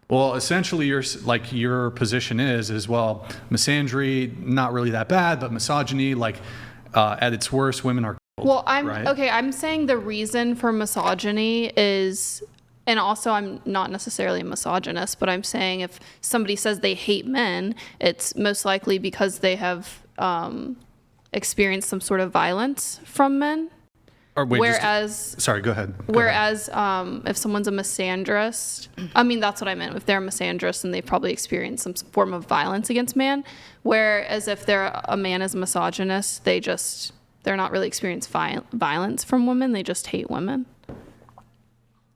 Well, essentially, your position is well, misandry not really that bad, but misogyny, at its worst, women are killed, Well, right? okay. I'm saying the reason for misogyny is, and also I'm not necessarily a misogynist, but I'm saying if somebody says they hate men, it's most likely because they have experienced some sort of violence from men. Or wait, sorry, go ahead. Whereas if someone's a misandrist, I mean, that's what I meant. If they're a misandrist, then they've probably experienced some form of violence against man. Whereas if a man is a misogynist, they're not really experiencing violence from women. They just hate women.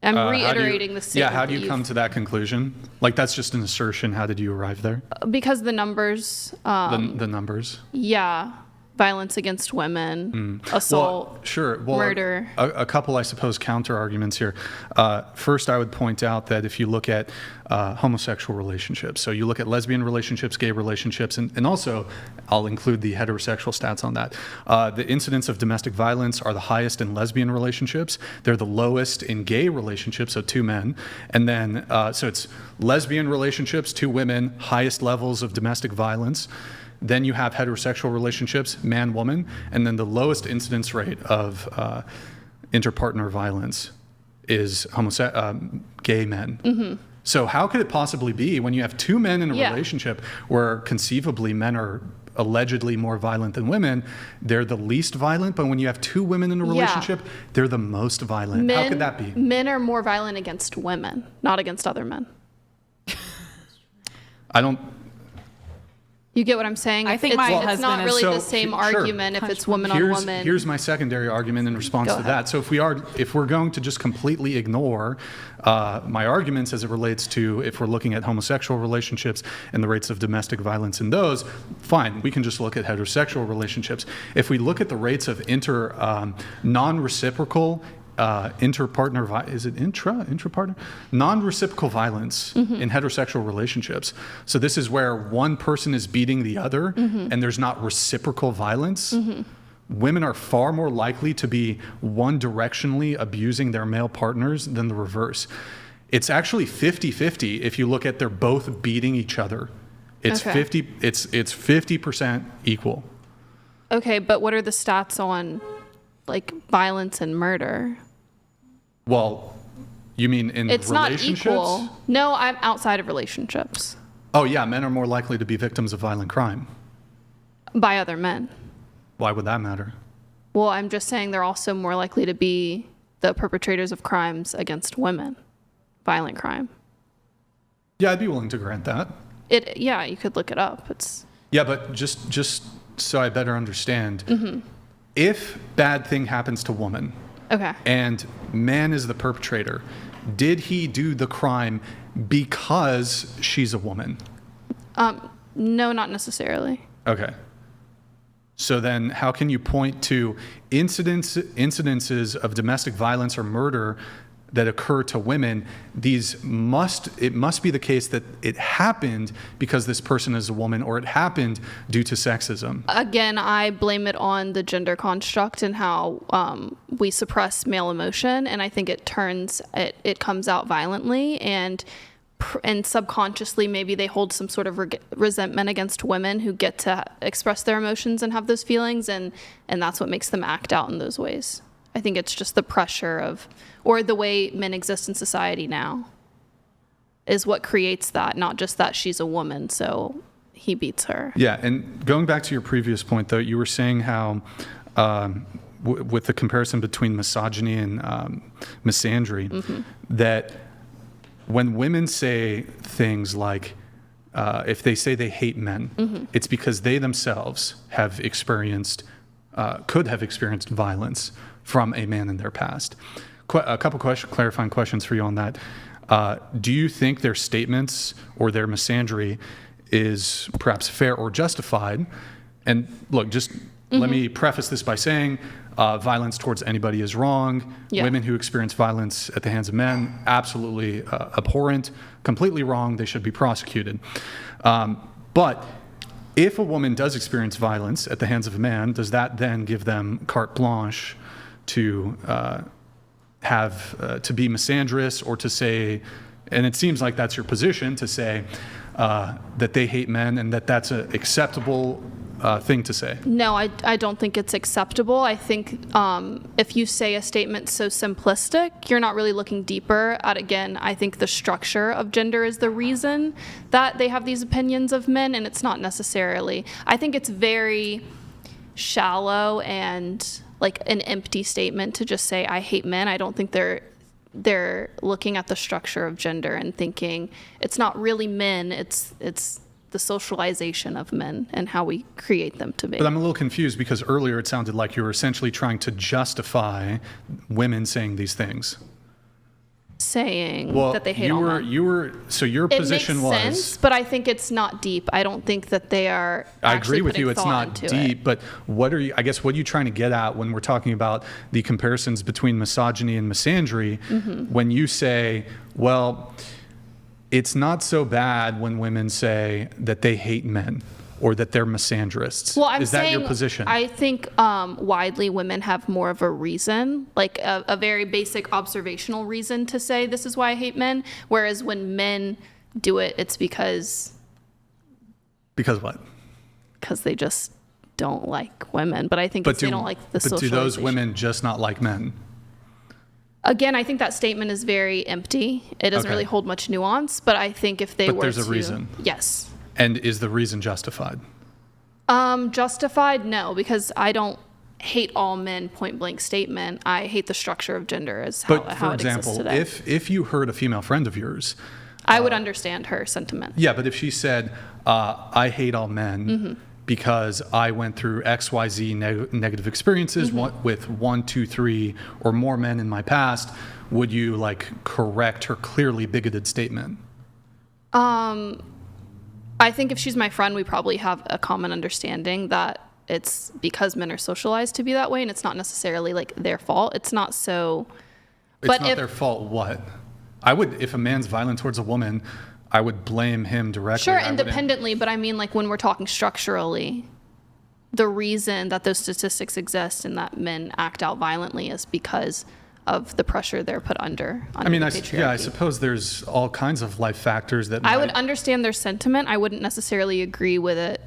I'm reiterating the statement. Yeah, how do you come to that conclusion? That's just an assertion. How did you arrive there? Because the numbers. The numbers? Yeah. Violence against women, assault, murder. A couple, I suppose, counter arguments here. First, I would point out that if you look at homosexual relationships, so you look at lesbian relationships, gay relationships, and also I'll include the heterosexual stats on that. The incidents of domestic violence are the highest in lesbian relationships. They're the lowest in gay relationships, so 2 men. And then, so it's lesbian relationships, 2 women, highest levels of domestic violence. Then you have heterosexual relationships, man, woman, and then the lowest incidence rate of interpartner violence is gay men. Mm-hmm. So how could it possibly be when you have 2 men in a relationship where conceivably men are allegedly more violent than women, they're the least violent, but when you have 2 women in a relationship, they're the most violent? How could that be? Men are more violent against women, not against other men. You get what I'm saying? I think it's not really the same argument if it's woman on woman. Here's my secondary argument in response to that. So if we're going to just completely ignore my arguments as it relates to if we're looking at homosexual relationships and the rates of domestic violence in those, fine, we can just look at heterosexual relationships. If we look at the rates of non-reciprocal interpartner, is it intrapartner? Non-reciprocal violence in heterosexual relationships. So this is where one person is beating the other and there's not reciprocal violence. Women are far more likely to be one-directionally abusing their male partners than the reverse. It's actually 50-50 if you look at they're both beating each other. It's 50% equal. Okay, but what are the stats on violence and murder? Well, you mean in relationships? It's not equal. No, I'm outside of relationships. Oh, yeah, men are more likely to be victims of violent crime. By other men. Why would that matter? Well, I'm just saying they're also more likely to be the perpetrators of crimes against women. Violent crime. Yeah, I'd be willing to grant that. Yeah, you could look it up. Yeah, but just so I better understand, if bad thing happens to woman, okay, and man is the perpetrator, did he do the crime because she's a woman? No, not necessarily. Okay. So then how can you point to incidences of domestic violence or murder that occur to women? It must be the case that it happened because this person is a woman, or it happened due to sexism. Again, I blame it on the gender construct and how we suppress male emotion, and I think it comes out violently, and subconsciously maybe they hold some sort of resentment against women who get to express their emotions and have those feelings, and that's what makes them act out in those ways. I think it's just the pressure or the way men exist in society now is what creates that, not just that she's a woman, so he beats her. Yeah, and going back to your previous point, though, you were saying how with the comparison between misogyny and misandry, that when women say things like, if they say they hate men, it's because they themselves have could have experienced violence from a man in their past. A couple clarifying questions for you on that. Do you think their statements or their misandry is perhaps fair or justified? And look, just let me preface this by saying violence towards anybody is wrong. Yeah. Women who experience violence at the hands of men, absolutely abhorrent, completely wrong. They should be prosecuted. But if a woman does experience violence at the hands of a man, does that then give them carte blanche to be misandrous or to say And it seems like that's your position, to say that they hate men and that that's an acceptable thing to say. No, I don't think it's acceptable. I think if you say a statement so simplistic, you're not really looking deeper at, again, I think the structure of gender is the reason that they have these opinions of men, and it's not necessarily. I think it's very shallow and like an empty statement to just say, I hate men. I don't think they're looking at the structure of gender and thinking it's not really men, it's the socialization of men and how we create them to be. But I'm a little confused because earlier it sounded like you were essentially trying to justify women saying these things. Saying that they hate all men. So your position was... It makes sense, but I think it's not deep. I don't think that they are I actually agree with you, it's not deep, but what are you trying to get at when we're talking about the comparisons between misogyny and misandry, when you say, well, it's not so bad when women say that they hate men or that they're misandrists? Well, I'm Is that saying, your position? I think widely women have more of a reason, like a very basic observational reason to say this is why I hate men, whereas when men do it, it's because... Because what? Because they just don't like women. But I think they don't like the socialization. But do those women just not like men? Again, I think that statement is very empty. It doesn't really hold much nuance, but I think if they were to... But there's a reason. Yes. And is the reason justified? Justified? No, because I don't hate all men point blank statement. I hate the structure of gender as how it exists today. But for example, if you heard a female friend of yours... I would understand her sentiment. Yeah, but if she said, I hate all men because I went through XYZ negative experiences with 1, 2, 3 or more men in my past, would you like correct her clearly bigoted statement? I think if she's my friend, we probably have a common understanding that it's because men are socialized to be that way, and it's not necessarily like their fault. It's not so... It's not their fault what? I would, if a man's violent towards a woman, I would blame him directly. Sure, independently, but I mean like when we're talking structurally, the reason that those statistics exist and that men act out violently is because of the pressure they're put under the patriarchy. I suppose there's all kinds of life factors that I would understand their sentiment. I wouldn't necessarily agree with it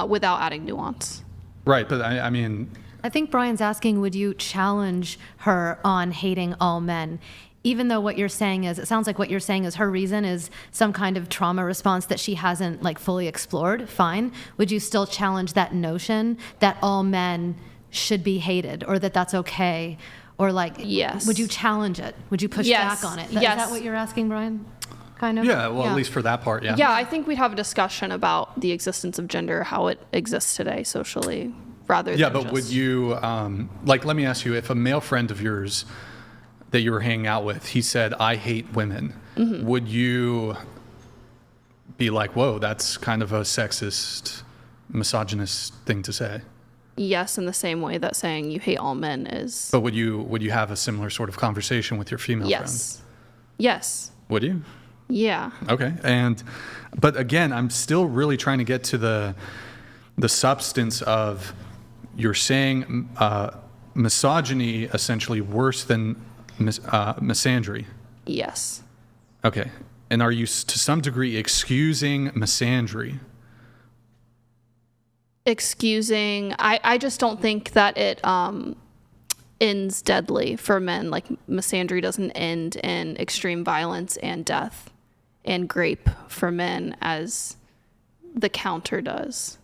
without adding nuance. Right, but I mean... I think Brian's asking, would you challenge her on hating all men? Even though what you're saying is, it sounds like what you're saying is her reason is some kind of trauma response that she hasn't like fully explored, fine. Would you still challenge that notion that all men should be hated or that that's okay? Or like, yes. Would you challenge it? Would you push back on it? Is that what you're asking, Brian? Kind of? Yeah, well, at least for that part, yeah. Yeah, I think we'd have a discussion about the existence of gender, how it exists today socially, rather than but would you, let me ask you, if a male friend of yours that you were hanging out with, he said, I hate women, would you be like, whoa, that's kind of a sexist, misogynist thing to say? Yes, in the same way that saying you hate all men is. But would you have a similar sort of conversation with your female friend? Yes. Would you? Yeah. Okay. But again, I'm still really trying to get to the substance of, you're saying misogyny essentially worse than misandry. Yes. Okay. And are you to some degree excusing misandry? Excusing, I just don't think that it ends deadly for men. Like misandry doesn't end in extreme violence and death and grape for men as the counter does.